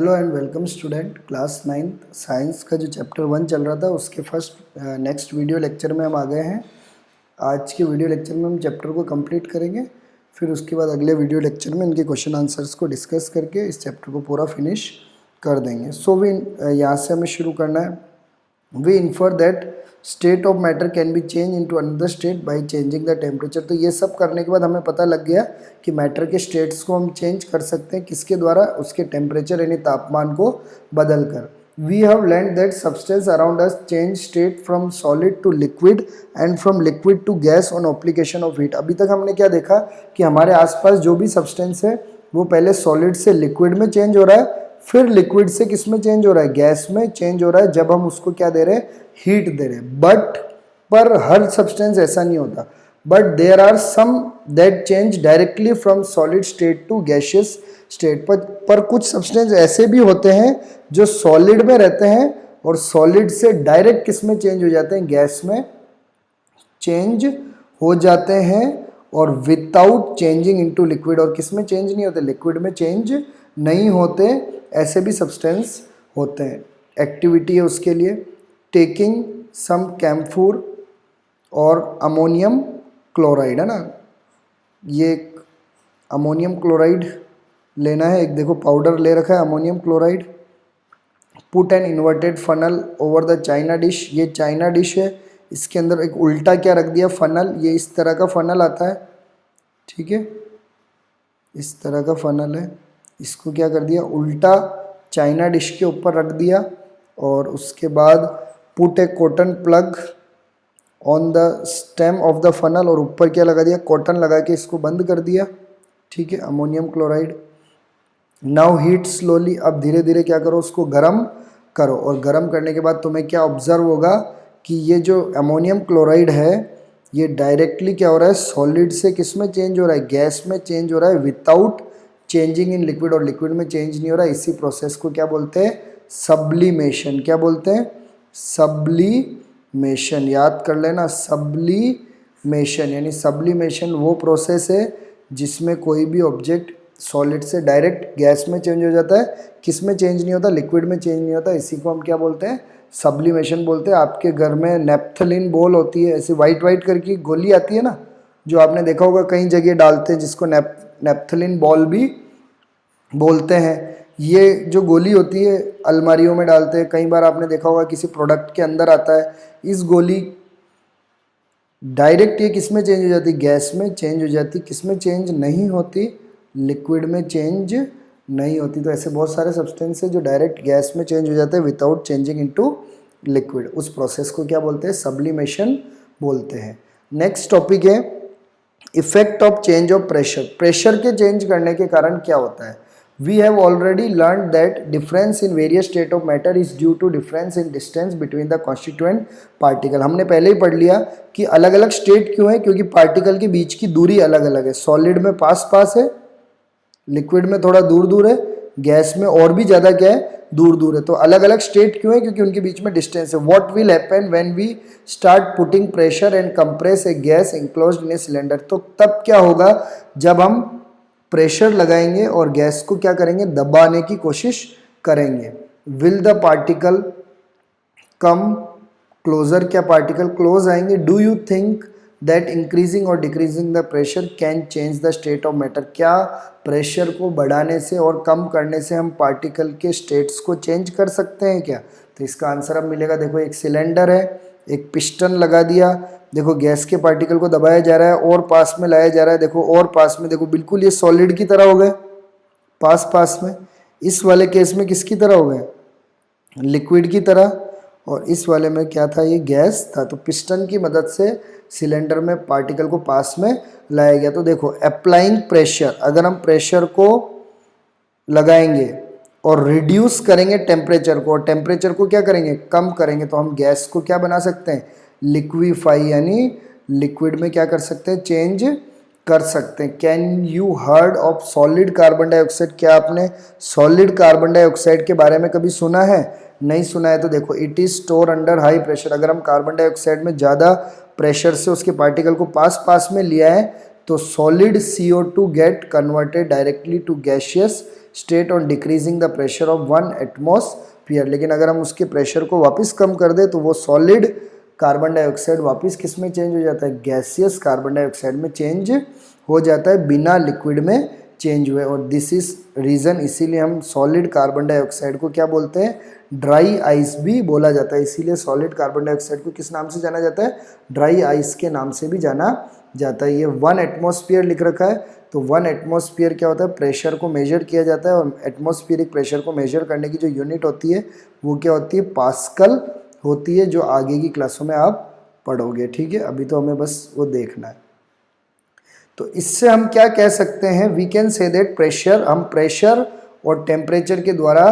Hello and welcome student. Class 9th science का जो chapter 1 चल रहा था उसके नेक्स्ट वीडियो लेक्चर में हम आ गए हैं। आज के वीडियो लेक्चर में हम चैप्टर को कंप्लीट करेंगे, फिर उसके बाद अगले वीडियो लेक्चर में इनके क्वेश्चन आंसर्स को डिस्कस करके इस चैप्टर को पूरा फिनिश कर देंगे। यहाँ से हमें शुरू करना है। We infer that state of matter can be change into another state by changing the temperature. तो ये सब करने के बाद हमें पता लग गया कि मैटर के स्टेट्स को हम चेंज कर सकते हैं किसके द्वारा, उसके टेम्परेचर यानी तापमान को बदल कर। We have learn that substance around us change state from solid to liquid and from liquid to gas on application of heat. अभी तक हमने क्या देखा कि हमारे आसपास जो भी सब्सटेंस है वो पहले सॉलिड से लिक्विड में चेंज हो रहा है, फिर लिक्विड से किस में चेंज हो रहा है, गैस में चेंज हो रहा है जब हम उसको क्या दे रहे हैं, हीट दे रहे हैं। बट पर हर सब्सटेंस ऐसा नहीं होता, but there are some that change directly from solid state to gaseous state. पर कुछ सब्सटेंस ऐसे भी होते हैं जो सॉलिड में रहते हैं और सॉलिड से डायरेक्ट किस में चेंज हो जाते हैं, गैस में चेंज हो जाते हैं और विदाउट चेंजिंग इनटू लिक्विड। और किस में चेंज नहीं होते, लिक्विड में चेंज नहीं होते। ऐसे भी सब्सटेंस होते हैं। एक्टिविटी है उसके लिए, टेकिंग सम कैम्फूर और अमोनियम क्लोराइड, है ना। ये अमोनियम क्लोराइड लेना है, एक देखो पाउडर ले रखा है ammonium chloride. Put an inverted funnel over the China dish. ये चाइना डिश है, इसके अंदर एक उल्टा क्या रख दिया, फनल। ये इस तरह का फनल आता है, ठीक है, इस तरह का फनल है। इसको क्या कर दिया, उल्टा चाइना डिश के ऊपर रख दिया और उसके बाद put A cotton plug on the stem of the funnel, और ऊपर क्या लगा दिया, कॉटन लगा के इसको बंद कर दिया, ठीक है, ammonium chloride. Now heat slowly. अब धीरे धीरे क्या करो, उसको गर्म करो। और गर्म करने के बाद तुम्हें क्या ऑब्जर्व होगा कि ये जो अमोनियम क्लोराइड है ये डायरेक्टली क्या हो रहा है, सॉलिड से किस में चेंज हो रहा है, गैस में चेंज हो रहा है विदाउट चेंजिंग इन लिक्विड। और लिक्विड में चेंज नहीं हो रहा है। इसी प्रोसेस को क्या बोलते हैं, सब्लिमेशन। क्या बोलते हैं, सब्लिमेशन। याद कर लेना, सब्लिमेशन। यानी सब्लिमेशन वो प्रोसेस है जिसमें कोई भी ऑब्जेक्ट सॉलिड से डायरेक्ट गैस में चेंज हो जाता है, किस में चेंज नहीं होता, लिक्विड में चेंज नहीं होता। इसी को हम क्या बोलते हैं, सब्लिमेशन बोलते हैं। आपके घर में नेप्थलीन बॉल होती है, ऐसी वाइट वाइट करके गोली आती है ना, जो आपने देखा होगा कई जगह डालते हैं, जिसको नेप्थलीन बॉल भी बोलते हैं। ये जो गोली होती है अलमारियों में डालते हैं, कई बार आपने देखा होगा किसी प्रोडक्ट के अंदर आता है। इस गोली डायरेक्ट ये किस में चेंज हो जाती, गैस में चेंज हो जाती, किस में चेंज नहीं होती, लिक्विड में चेंज नहीं होती। तो ऐसे बहुत सारे सब्सटेंस है जो डायरेक्ट गैस में चेंज हो जाते हैं विदाउट चेंजिंग इनटू लिक्विड। उस प्रोसेस को क्या बोलते हैं, सब्लिमेशन बोलते हैं। नेक्स्ट टॉपिक है effect of change of pressure. Pressure के चेंज करने के कारण क्या होता है। We have already learn that difference in various state of matter is due to difference in distance between the constituent particle. हमने पहले ही पढ़ लिया कि अलग अलग स्टेट क्यों है, क्योंकि पार्टिकल के बीच की दूरी अलग अलग है। सॉलिड में पास पास है, लिक्विड में थोड़ा दूर दूर है, गैस में और भी ज़्यादा क्या है, दूर दूर है। तो अलग अलग स्टेट क्यों है, क्योंकि उनके बीच में डिस्टेंस है। What will happen when we start putting pressure and compress a gas enclosed in a cylinder. तो तब क्या होगा, जब हम प्रेशर लगाएंगे और गैस को क्या करेंगे, दबाने की कोशिश करेंगे। Will the particle come closer. क्या पार्टिकल क्लोज आएंगे। Do you think that increasing और decreasing the pressure can change the state of matter. क्या प्रेशर को बढ़ाने से और कम करने से हम पार्टिकल के स्टेट्स को चेंज कर सकते हैं क्या। तो इसका आंसर अब मिलेगा। देखो एक सिलेंडर है, एक पिस्टन लगा दिया, देखो गैस के पार्टिकल को दबाया जा रहा है और पास में लाया जा रहा है, देखो और पास में, देखो बिल्कुल ये सॉलिड की तरह हो गए, पास पास में। इस वाले केस में किसकी तरह हो गए, लिक्विड की तरह। और इस वाले में क्या था, ये गैस था। तो पिस्टन की मदद से सिलेंडर में पार्टिकल को पास में लाया गया। तो देखो अप्लाइंग प्रेशर, अगर हम प्रेशर को लगाएंगे और रिड्यूस करेंगे टेम्परेचर को, और टेम्परेचर को क्या करेंगे, कम करेंगे, तो हम गैस को क्या बना सकते हैं, लिक्विफाई, यानी लिक्विड में क्या कर सकते हैं, चेंज कर सकते हैं। Can you heard of solid carbon dioxide. क्या आपने सॉलिड कार्बन डाइऑक्साइड के बारे में कभी सुना है, नहीं सुना है। तो देखो it is store under high pressure. अगर हम कार्बन डाइऑक्साइड में ज़्यादा प्रेशर से उसके पार्टिकल को पास पास में लिया है तो solid CO2 get converted directly to gaseous state on decreasing the pressure of 1 atmosphere. लेकिन अगर हम उसके प्रेशर को वापस कम कर दें तो वो सॉलिड कार्बन डाइऑक्साइड वापस किस में चेंज हो जाता है, गैसियस कार्बन डाइऑक्साइड में चेंज हो जाता है, बिना लिक्विड में चेंज हुए। और दिस इज रीज़न, इसीलिए हम सॉलिड कार्बन डाइऑक्साइड को क्या बोलते हैं, ड्राई आइस भी बोला जाता है। इसीलिए सॉलिड कार्बन डाइऑक्साइड को किस नाम से जाना जाता है, ड्राई आइस के नाम से भी जाना जाता है। ये 1 एटमॉस्फेयर लिख रखा है, तो 1 एटमॉस्फेयर क्या होता है, प्रेशर को मेजर किया जाता है। और एटमॉस्फेरिक प्रेशर को मेजर करने की जो यूनिट होती है वो क्या होती है, पास्कल होती है, जो आगे की क्लासों में आप पढ़ोगे। ठीक है, अभी तो हमें बस वो देखना है। तो इससे हम क्या कह सकते हैं, we can say that pressure, हम प्रेशर और टेम्परेचर के द्वारा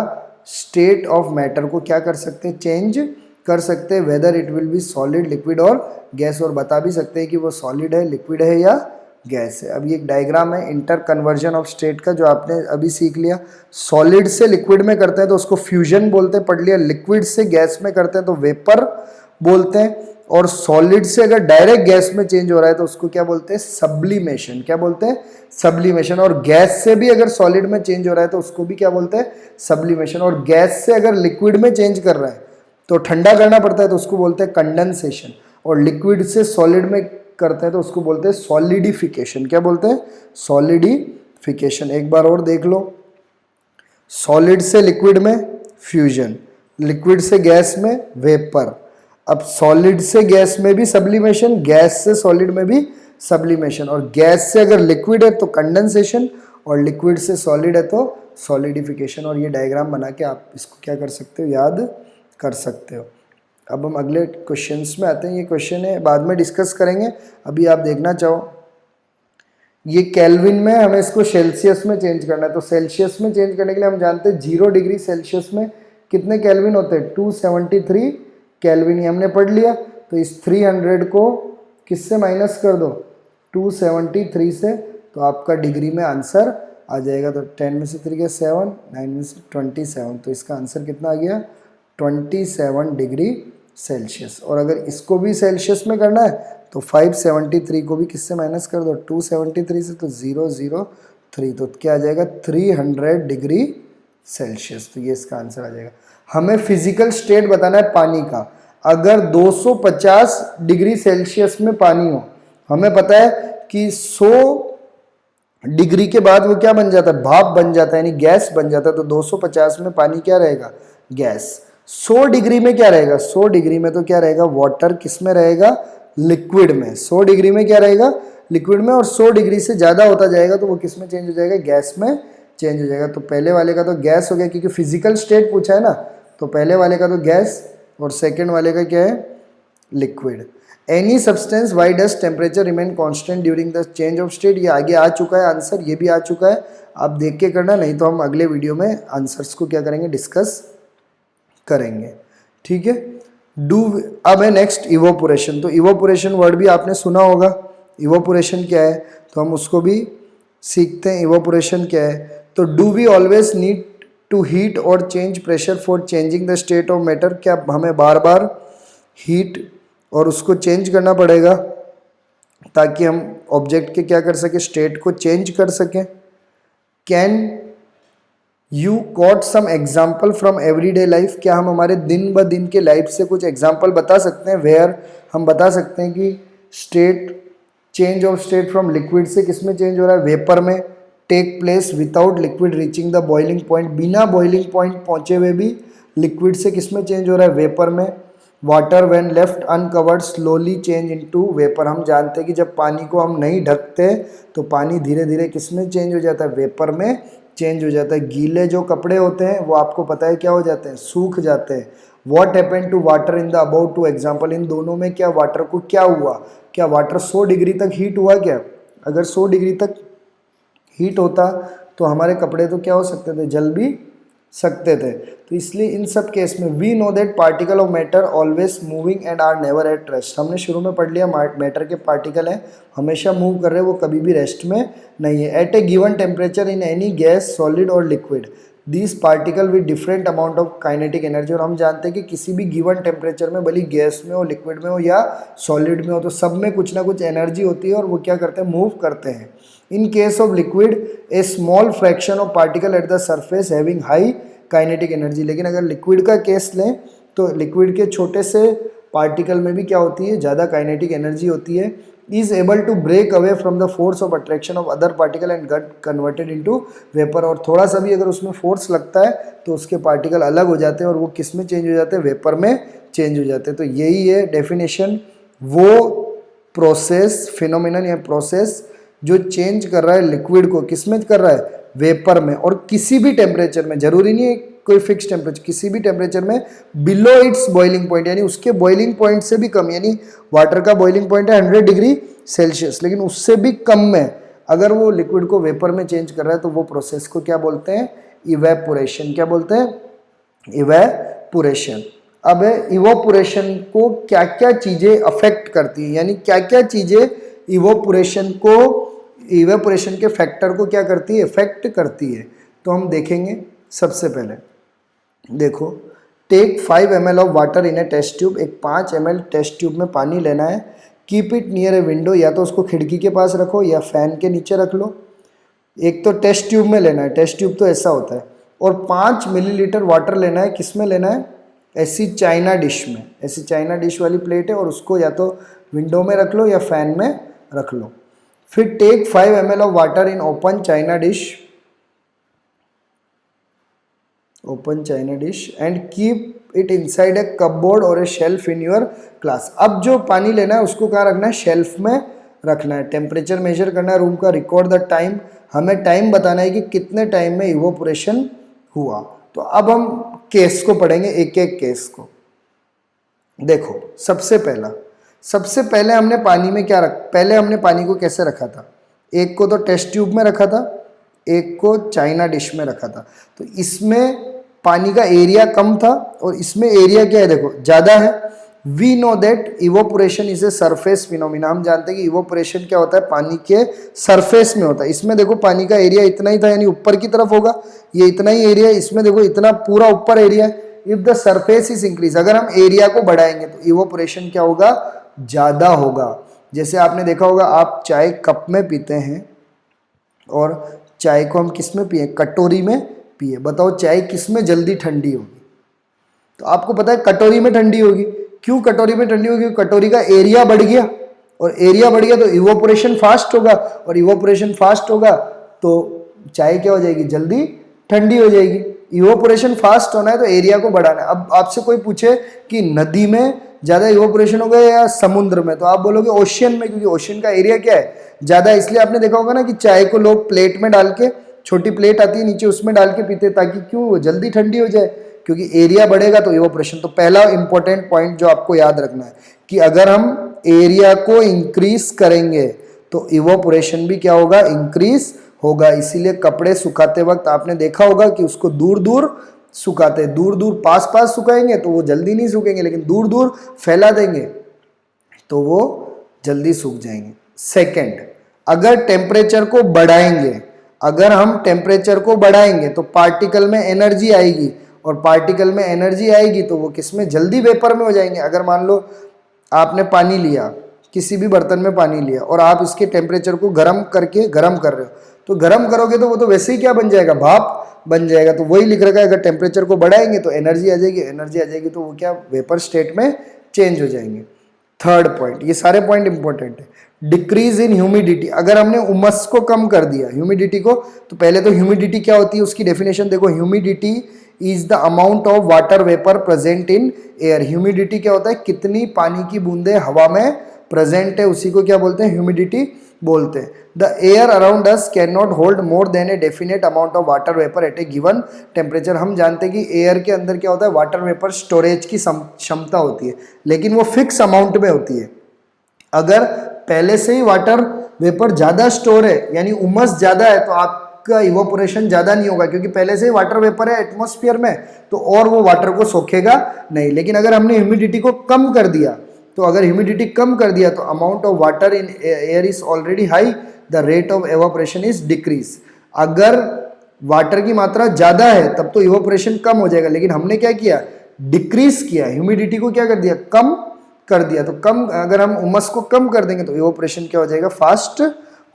स्टेट ऑफ मैटर को क्या कर सकते हैं, चेंज कर सकते हैं, whether it will be solid, liquid और गैस। और बता भी सकते हैं कि वो सॉलिड है, लिक्विड है या गैस है। अब ये एक डायग्राम है इंटर कन्वर्जन ऑफ स्टेट का, जो आपने अभी सीख लिया। सॉलिड से लिक्विड में करते हैं तो उसको फ्यूजन बोलते हैं, पढ़ लिया। लिक्विड से गैस में करते हैं तो वेपर बोलते हैं। और सॉलिड से अगर डायरेक्ट गैस में चेंज हो रहा है तो उसको क्या बोलते हैं, सब्लिमेशन। क्या बोलते हैं, सब्लिमेशन। और गैस से भी अगर सॉलिड में चेंज हो रहा है तो उसको भी क्या बोलते हैं, सब्लिमेशन। और गैस से अगर लिक्विड में चेंज कर रहा है तो ठंडा करना पड़ता है तो उसको बोलते हैं कंडेंसेशन। और लिक्विड से सॉलिड में करते हैं तो उसको बोलते हैं सॉलिडिफिकेशन। क्या बोलते हैं, सॉलिडिफिकेशन। एक बार और देख लो, सॉलिड से लिक्विड में फ्यूजन, लिक्विड से गैस में वेपर। अब सॉलिड से गैस में भी सब्लिमेशन, गैस से सॉलिड में भी सब्लिमेशन। और गैस से अगर लिक्विड है तो कंडेंसेशन, और लिक्विड से सॉलिड है तो सॉलिडिफिकेशन। और ये डायग्राम बना के आप इसको क्या कर सकते हो, याद कर सकते हो। अब हम अगले क्वेश्चंस में आते हैं। ये क्वेश्चन है, बाद में डिस्कस करेंगे, अभी आप देखना चाहो। ये केल्विन में, हमें इसको सेल्सियस में चेंज करना है। तो सेल्सियस में चेंज करने के लिए हम जानते हैं 0 डिग्री सेल्सियस में कितने केल्विन होते हैं, 273 केल्विन। ये हमने पढ़ लिया। तो इस 300 को किससे माइनस कर दो, 273 से, तो आपका डिग्री में आंसर आ जाएगा। तो 10 में से 3 के 7, 9 में से 27, तो इसका आंसर कितना आ गया, 27 डिग्री सेल्सियस। और अगर इसको भी सेल्सियस में करना है तो 573 को भी किससे माइनस कर दो, 273 से, तो 003, तो क्या आ जाएगा, 300 डिग्री सेल्सियस। तो ये इसका आंसर आ जाएगा। हमें फिजिकल स्टेट बताना है पानी का। अगर 250 डिग्री सेल्सियस में पानी हो, हमें पता है कि 100 डिग्री के बाद वो क्या बन जाता है, भाप बन जाता है, यानी गैस बन जाता है। तो 250 में पानी क्या रहेगा, गैस। 100 डिग्री में क्या रहेगा, 100 डिग्री में तो क्या रहेगा, वाटर। किस में रहेगा, लिक्विड में। 100 डिग्री में क्या रहेगा, लिक्विड में। और 100 डिग्री से ज़्यादा होता जाएगा तो वो किस में चेंज हो जाएगा, गैस में चेंज हो जाएगा। तो पहले वाले का तो गैस हो गया, क्योंकि फिजिकल स्टेट पूछा है ना, तो पहले वाले का तो गैस, और सेकेंड वाले का क्या है, liquid. Any substance, why does temperature remain constant during the change of state. ये आगे आ चुका है आंसर, ये भी आ चुका है, आप देख के करना, नहीं तो हम अगले वीडियो में आंसर्स को क्या करेंगे, डिस्कस करेंगे। ठीक है। डू, अब है नेक्स्ट इवोपोरेशन। तो इवोपोरेशन वर्ड भी आपने सुना होगा, इवोपोरेशन क्या है, तो हम उसको भी सीखते हैं। इवोपोरेशन क्या है, तो do we always need to heat और change pressure for changing the state of matter. क्या हमें बार बार हीट और उसको चेंज करना पड़ेगा ताकि हम ऑब्जेक्ट के क्या कर सके, स्टेट को चेंज कर सकें। Can you quote some example from everyday life. क्या हम हमारे दिन ब दिन के लाइफ से कुछ एग्जाम्पल बता सकते हैं, वेयर हम बता सकते हैं कि state, change of state from liquid से किस में चेंज हो रहा है, वेपर में, take place without liquid reaching the boiling point. बिना बॉइलिंग पॉइंट पहुंचे हुए भी लिक्विड से किस में चेंज हो रहा है, वेपर में। Water when left uncovered slowly change into vapour. हम जानते हैं कि जब पानी को हम नहीं ढकते तो पानी धीरे धीरे किस में चेंज हो जाता है, वेपर में चेंज हो जाता है। गीले जो कपड़े होते हैं वो आपको पता है क्या हो जाते हैं, सूख जाते हैं। What happened to water in the about two example. इन दोनों में क्या वाटर को क्या हुआ, क्या वाटर 100 डिग्री तक हीट हुआ क्या। अगर 100 डिग्री तक हीट होता तो हमारे कपड़े तो क्या हो सकते थे, जल भी सकते थे। तो इसलिए इन सब केस में we know that particle of matter always moving and are never at rest. हमने शुरू में पढ़ लिया मैटर के पार्टिकल हैं, हमेशा मूव कर रहे हैं, वो कभी भी रेस्ट में नहीं है। At a given temperature in any gas, solid और liquid, these particle with different amount of kinetic energy. और हम जानते हैं कि किसी भी गिवन टेम्परेचर में, भले गैस में हो, लिक्विड में हो या सॉलिड में हो, तो सब में कुछ ना कुछ एनर्जी होती है और वो क्या करते हैं, मूव करते हैं। In case of liquid A small fraction of particle at the surface having high kinetic energy. लेकिन अगर लिक्विड का केस लें तो लिक्विड के छोटे से पार्टिकल में भी क्या होती है, ज़्यादा काइनेटिक एनर्जी होती है। is able to break away from the force of attraction of other particle and get converted into vapor। और थोड़ा सा भी अगर उसमें फोर्स लगता है तो उसके पार्टिकल अलग हो जाते हैं और वो किस में चेंज हो जाते हैं, वेपर में चेंज हो जाते हैं। तो यही है डेफिनेशन, वो प्रोसेस, फिनोमिनन या प्रोसेस जो चेंज कर रहा है लिक्विड को, किस में कर रहा है, वेपर में। और किसी भी टेम्परेचर में, जरूरी नहीं है कोई फिक्स टेम्परेचर, किसी भी टेम्परेचर में बिलो इट्स बॉइलिंग पॉइंट, यानी उसके बॉइलिंग पॉइंट से भी कम, यानी वाटर का बॉइलिंग पॉइंट है 100 डिग्री सेल्सियस, लेकिन उससे भी कम में अगर वो लिक्विड को वेपर में चेंज कर रहा है तो वो प्रोसेस को क्या बोलते हैं, इवेपोरेशन। क्या बोलते हैं, इवेपोरेशन। अब इवेपोरेशन को क्या क्या चीजें अफेक्ट करती है, यानी क्या क्या चीजें इवेपोरेशन के फैक्टर को क्या करती है, इफेक्ट करती है। तो हम देखेंगे। सबसे पहले देखो, take 5 ml of water in a test tube. एक 5 ml टेस्ट ट्यूब में पानी लेना है। Keep it near a window, या तो उसको खिड़की के पास रखो या फैन के नीचे रख लो। एक तो टेस्ट ट्यूब में लेना है, टेस्ट ट्यूब तो ऐसा होता है। और 5 मिलीलीटर वाटर लेना है, किस में लेना है, ऐसी चाइना डिश में, ऐसी चाइना डिश वाली प्लेट है, और उसको या तो विंडो में रख लो या फैन में रख लो। फिर take 5 ml of water in open china dish, open china dish and keep it inside a cupboard और a shelf in your class. अब जो पानी लेना है उसको कहाँ रखना है, शेल्फ में रखना है। टेम्परेचर मेजर करना है रूम का, रिकॉर्ड द टाइम, हमें टाइम बताना है कि कितने टाइम में इवोपोरेशन हुआ। तो अब हम केस को पढ़ेंगे, एक एक केस को। देखो, सबसे पहले हमने पानी में क्या पहले हमने पानी को कैसे रखा था, एक को तो टेस्ट ट्यूब में रखा था, एक को चाइना डिश में रखा था। तो इसमें पानी का एरिया कम था और इसमें एरिया क्या है, देखो ज़्यादा है। We know that evaporation is a surface phenomena. हम जानते हैं कि इवोपोरेशन क्या होता है, पानी के सरफेस में होता है। इसमें देखो पानी का एरिया इतना ही था, यानी ऊपर की तरफ होगा, ये इतना ही एरिया, इसमें देखो इतना पूरा ऊपर एरिया है। If the surface is increase, अगर हम एरिया को बढ़ाएंगे तो इवोपोरेशन क्या होगा, ज़्यादा होगा। जैसे आपने देखा होगा, आप चाय कप में पीते हैं और चाय को हम किस में पिए, कटोरी में पिए। बताओ चाय किस में जल्दी ठंडी होगी, तो आपको पता है कटोरी में ठंडी होगी। क्यों कटोरी में ठंडी होगी, कटोरी का एरिया बढ़ गया, और एरिया बढ़ गया तो इवोपोरेशन फास्ट होगा, और इवोपोरेशन फास्ट होगा तो चाय क्या हो जाएगी, जल्दी ठंडी हो जाएगी। इवोपोरेशन फास्ट होना है तो एरिया को बढ़ाना है। अब आपसे कोई पूछे कि नदी में ज़्यादा इवोपोरेशन होगा या समुद्र में, तो आप बोलोगे ओशियन में, क्योंकि ओशियन का एरिया क्या है, ज़्यादा। इसलिए आपने देखा होगा ना कि चाय को लोग प्लेट में डाल के, छोटी प्लेट आती है नीचे, उसमें डाल के पीते, ताकि क्यों, वो जल्दी ठंडी हो जाए, क्योंकि एरिया बढ़ेगा तो इवोपोरेशन। तो पहला इंपॉर्टेंट पॉइंट जो आपको याद रखना है कि अगर हम एरिया को इंक्रीज करेंगे तो इवोपोरेशन भी क्या होगा, इंक्रीज होगा। इसीलिए कपड़े सुखाते वक्त आपने देखा होगा कि उसको दूर दूर सुखाते, दूर दूर, पास पास सुखाएंगे तो वो जल्दी नहीं सूखेंगे, लेकिन दूर दूर फैला देंगे तो वो जल्दी सूख जाएंगे। सेकंड, अगर टेम्परेचर को बढ़ाएंगे, अगर हम टेम्परेचर को बढ़ाएंगे तो पार्टिकल में एनर्जी आएगी, और पार्टिकल में एनर्जी आएगी तो वो किस में, जल्दी वेपर में हो जाएंगे। अगर मान लो आपने पानी लिया, किसी भी बर्तन में पानी लिया, और आप इसके टेम्परेचर को गर्म कर रहे हो, तो गर्म करोगे तो वो तो वैसे ही क्या बन जाएगा, भाप बन जाएगा। तो वही लिख रखा है, अगर टेम्परेचर को बढ़ाएंगे तो एनर्जी आ जाएगी, एनर्जी आ जाएगी तो वो क्या, वेपर स्टेट में चेंज हो जाएंगे। थर्ड पॉइंट, ये सारे पॉइंट इंपॉर्टेंट है। डिक्रीज इन ह्यूमिडिटी, अगर हमने उमस को कम कर दिया, ह्यूमिडिटी को, तो पहले तो ह्यूमिडिटी क्या होती है उसकी डेफिनेशन देखो। Humidity is the amount of water vapour present in air. Humidity क्या होता है, कितनी पानी की बूंदें हवा में प्रेजेंट है, उसी को क्या बोलते हैं, ह्यूमिडिटी बोलते हैं। The air around us can not hold more than a definite amount of water vapour eight a given temperature. हम जानते हैं कि एयर के अंदर क्या होता है, वाटर वेपर स्टोरेज की क्षमता होती है, लेकिन वो फिक्स अमाउंट में होती है। अगर पहले से ही वाटर वेपर ज़्यादा स्टोर है, यानी उमस ज़्यादा है, तो आपका इवोपोरेशन ज़्यादा नहीं होगा, क्योंकि पहले से ही वाटर वेपर है एटमॉस्फेयर में, तो और वो वाटर को सोखेगा नहीं। लेकिन अगर हमने ह्यूमिडिटी को कम कर दिया, तो अगर ह्यूमिडिटी कम कर दिया तो amount of water in air is already high, the rate of evaporation is decrease. अगर वाटर की मात्रा ज़्यादा है तब तो इवोपोरेशन कम हो जाएगा, लेकिन हमने क्या किया, डिक्रीज किया, ह्यूमिडिटी को क्या कर दिया, कम कर दिया। तो कम, अगर हम उमस को कम कर देंगे तो इवोपोरेशन क्या हो जाएगा, फास्ट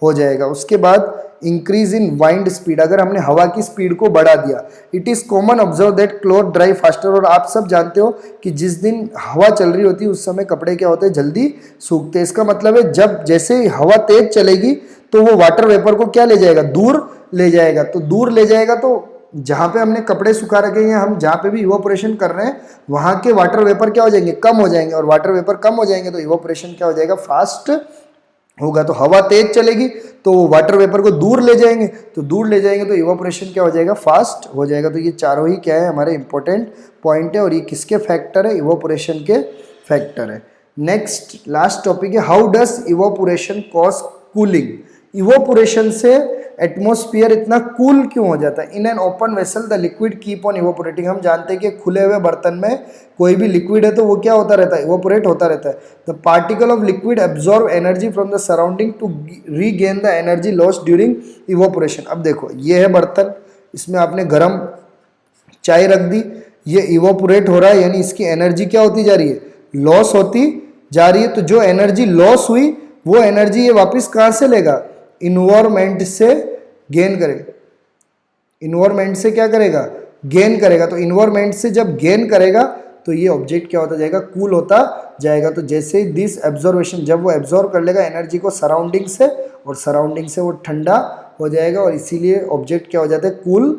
हो जाएगा। उसके बाद इंक्रीज इन वाइंड स्पीड, अगर हमने हवा की स्पीड को बढ़ा दिया। It is common observe that cloth dry faster, और आप सब जानते हो कि जिस दिन हवा चल रही होती है उस समय कपड़े क्या होते हैं, जल्दी सूखते हैं। इसका मतलब है जब जैसे हवा तेज चलेगी तो वो वाटर वेपर को क्या ले जाएगा, दूर ले जाएगा। तो दूर ले जाएगा तो जहाँ पे हमने कपड़े सुखा रखे हैं, हम जहाँ पे भी इवोपोरेशन कर रहे हैं वहाँ के वाटर वेपर क्या हो जाएंगे, कम हो जाएंगे, और वाटर वेपर कम हो जाएंगे तो इवोपोरेशन क्या हो जाएगा, फास्ट होगा। तो हवा तेज चलेगी तो वाटर वेपर को दूर ले जाएंगे, तो दूर ले जाएंगे तो इवोपोरेशन क्या हो जाएगा, फास्ट हो जाएगा। तो ये चारों ही क्या है, हमारे इंपॉर्टेंट पॉइंट है, और ये किसके फैक्टर है, इवोपोरेशन के फैक्टर है। नेक्स्ट लास्ट टॉपिक है, how does evaporation cause cooling. Evaporation से एटमॉस्फेयर इतना कूल क्यों हो जाता है। In an open vessel the liquid keep on evaporating, हम जानते हैं कि खुले हुए बर्तन में कोई भी लिक्विड है तो वो क्या होता रहता है, इवोपोरेट होता रहता है। The particle of liquid absorb energy from the surrounding to regain the energy lost during evaporation. अब देखो ये है बर्तन, इसमें आपने गर्म चाय रख दी, ये इवोपोरेट हो रहा है, यानी इसकी एनर्जी क्या होती जा रही है, लॉस होती जा रही है। तो जो एनर्जी लॉस हुई वो एनर्जी ये वापस कहाँ से लेगा, इन्वायरमेंट से गेन करेगा। इन्वायरमेंट से क्या करेगा, गेन करेगा। तो इन्वायरमेंट से जब गेन करेगा तो ये ऑब्जेक्ट क्या होता जाएगा, कूल होता जाएगा। तो जैसे दिस एब्जॉर्वेशन, जब वो एब्जॉर्व कर लेगा एनर्जी को सराउंडिंग से, और सराउंडिंग से वो ठंडा हो जाएगा, और इसीलिए ऑब्जेक्ट क्या हो जाते हैं, कूल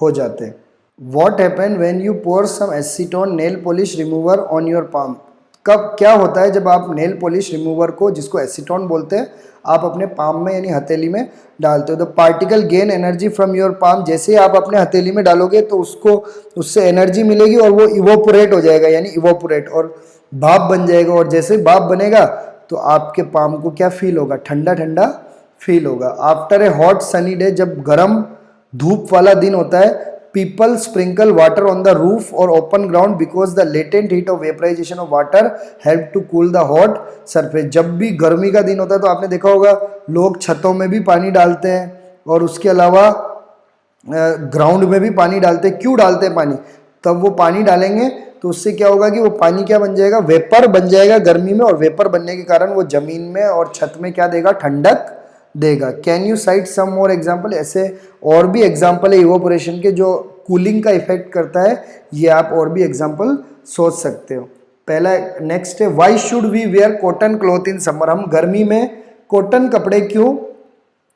हो जाते हैं। What happen when you pour some acetone nail polish remover on your palm. कब क्या होता है जब आप नेल पॉलिश रिमूवर को, जिसको एसीटोन बोलते हैं, आप अपने पाम में यानी हथेली में डालते हो। The particle gain energy from your palm, जैसे ही आप अपने हथेली में डालोगे तो उसको उससे एनर्जी मिलेगी और वो इवोपोरेट हो जाएगा, यानी इवोपोरेट, और भाप बन जाएगा। और जैसे भाप बनेगा तो आपके पाम को क्या फील होगा, ठंडा ठंडा फील होगा। After a hot sunny day, जब गर्म धूप वाला दिन होता है, people sprinkle water on the roof or open ground because the latent heat of vaporization of water help to cool the hot surface। जब भी गर्मी का दिन होता है तो आपने देखा होगा लोग छतों में भी पानी डालते हैं, और उसके अलावा ग्राउंड में भी पानी डालते हैं। क्यों डालते हैं पानी, तब वो पानी डालेंगे तो उससे क्या होगा कि वो पानी क्या बन जाएगा, वेपर बन जाएगा गर्मी में, और वेपर बनने के कारण वो जमीन में और छत में क्या देगा, ठंडक देगा। Can you cite some more example, ऐसे और भी एग्जाम्पल है इवोपोरेशन के जो कूलिंग का इफेक्ट करता है, ये आप और भी एग्जाम्पल सोच सकते हो। पहला नेक्स्ट है, why should we wear cotton cloth in summer. हम गर्मी में कॉटन कपड़े क्यों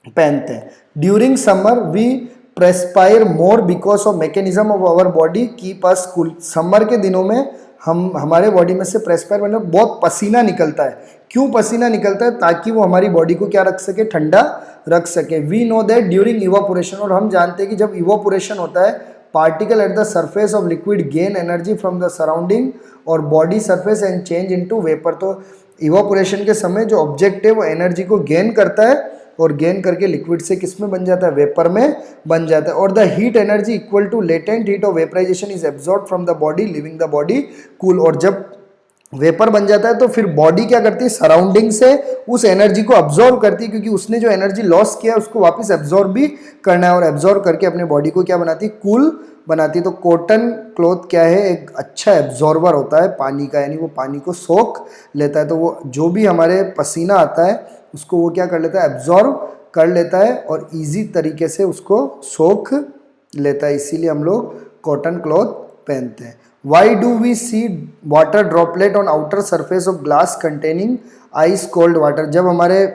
पहनते हैं। During summer we perspire more because of mechanism of our body keep us cool. Summer के दिनों में हमारे बॉडी में से प्रेस्पायर मतलब बहुत पसीना निकलता है। क्यों पसीना निकलता है, ताकि वो हमारी बॉडी को क्या रख सके, ठंडा रख सके। We know that during evaporation, और हम जानते हैं कि जब इवोपोरेशन होता है, particle at the surface of liquid gain energy from the surrounding और body surface and change into vapour. तो इवोपोरेशन के समय जो ऑब्जेक्ट है वो एनर्जी को गेन करता है, और गेन करके लिक्विड से किस में बन जाता है, वेपर में बन जाता है। और the heat energy equal to latent heat of vaporization is absorb from the body leaving the body cool. और जब वेपर बन जाता है तो फिर बॉडी क्या करती है, सराउंडिंग से उस एनर्जी को अब्जॉर्ब करती है, क्योंकि उसने जो एनर्जी लॉस किया है उसको वापस एब्जॉर्ब भी करना है, और एब्जॉर्ब करके अपने बॉडी को क्या बनाती है, कूल बनाती है। तो कॉटन क्लॉथ क्या है, एक अच्छा एब्जॉर्बर होता है पानी का, यानी वो पानी को सोख लेता है। तो वो जो भी हमारे पसीना आता है उसको वो क्या कर लेता है, एब्जॉर्ब कर लेता है, और ईजी तरीके से उसको सोख लेता है। इसीलिए हम लोग कॉटन क्लॉथ पहनते हैं। Why do we see water droplet on outer surface of glass containing ice cold water। जब हमारे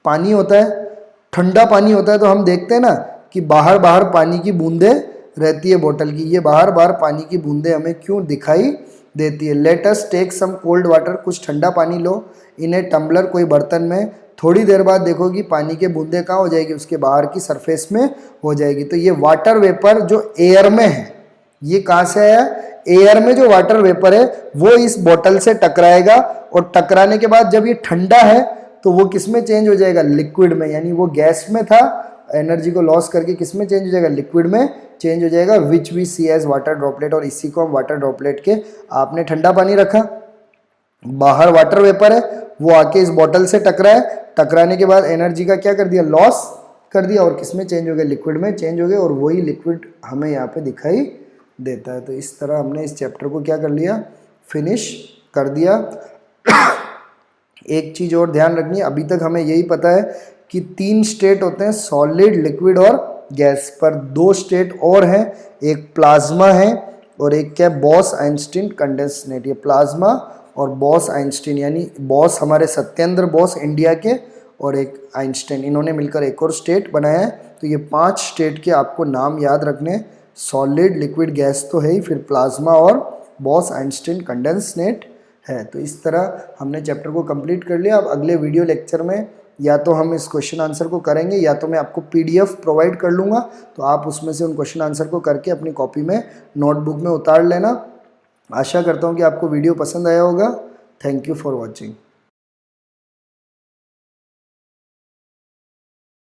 पानी होता है, ठंडा पानी होता है, तो हम देखते हैं ना कि बाहर बाहर पानी की बूंदें रहती है बोतल की। ये बाहर बाहर पानी की बूंदें हमें क्यों दिखाई देती है। Let us take some cold water, कुछ ठंडा पानी लो, इन्हें टम्बलर कोई बर्तन में, थोड़ी देर बाद देखो कि पानी के बूंदें कहाँ हो जाएगी, उसके बाहर की सरफेस में हो जाएगी। तो ये वाटर वेपर जो एयर में है, ये कहाँ से आया, एयर में जो वाटर वेपर है वो इस बोतल से टकराएगा, और टकराने के बाद जब ये ठंडा है तो वो किस में चेंज हो जाएगा, लिक्विड में। यानी वो गैस में था, एनर्जी को लॉस करके किस में चेंज हो जाएगा, लिक्विड में चेंज हो जाएगा, which we see as water droplet. और इसी को हम वाटर ड्रॉपलेट के, आपने ठंडा पानी रखा, बाहर वाटर वेपर है, वो आके इस बोतल से टकरा है, टकराने के बाद एनर्जी का क्या कर दिया, लॉस कर दिया और किस में चेंज हो गया, लिक्विड में चेंज हो गया, और वही लिक्विड हमें यहाँ पे दिखाई देता है। तो इस तरह हमने इस चैप्टर को क्या कर लिया, फिनिश कर दिया। एक चीज़ और ध्यान रखनी है, अभी तक हमें यही पता है कि 3 स्टेट होते हैं, सॉलिड, लिक्विड और गैस, पर 2 स्टेट और हैं, एक प्लाज्मा है और एक क्या, बॉस आइंस्टीन कंडेंसेट। ये प्लाज्मा और बॉस आइंस्टीन, यानी बॉस हमारे सत्येंद्र बॉस इंडिया के और एक आइंस्टीन, इन्होंने मिलकर एक और स्टेट बनाया है। तो ये 5 स्टेट के आपको नाम याद रखने, सॉलिड, लिक्विड, गैस तो है ही, फिर प्लाज्मा और बॉस आइंस्टीन कंडेंसेट है। तो इस तरह हमने चैप्टर को कंप्लीट कर लिया। अब अगले वीडियो लेक्चर में या तो हम इस क्वेश्चन आंसर को करेंगे या तो मैं आपको पीडीएफ प्रोवाइड कर लूँगा, तो आप उसमें से उन क्वेश्चन आंसर को करके अपनी कॉपी में, नोटबुक में उतार लेना। आशा करता हूँ कि आपको वीडियो पसंद आया होगा। Thank you for watching.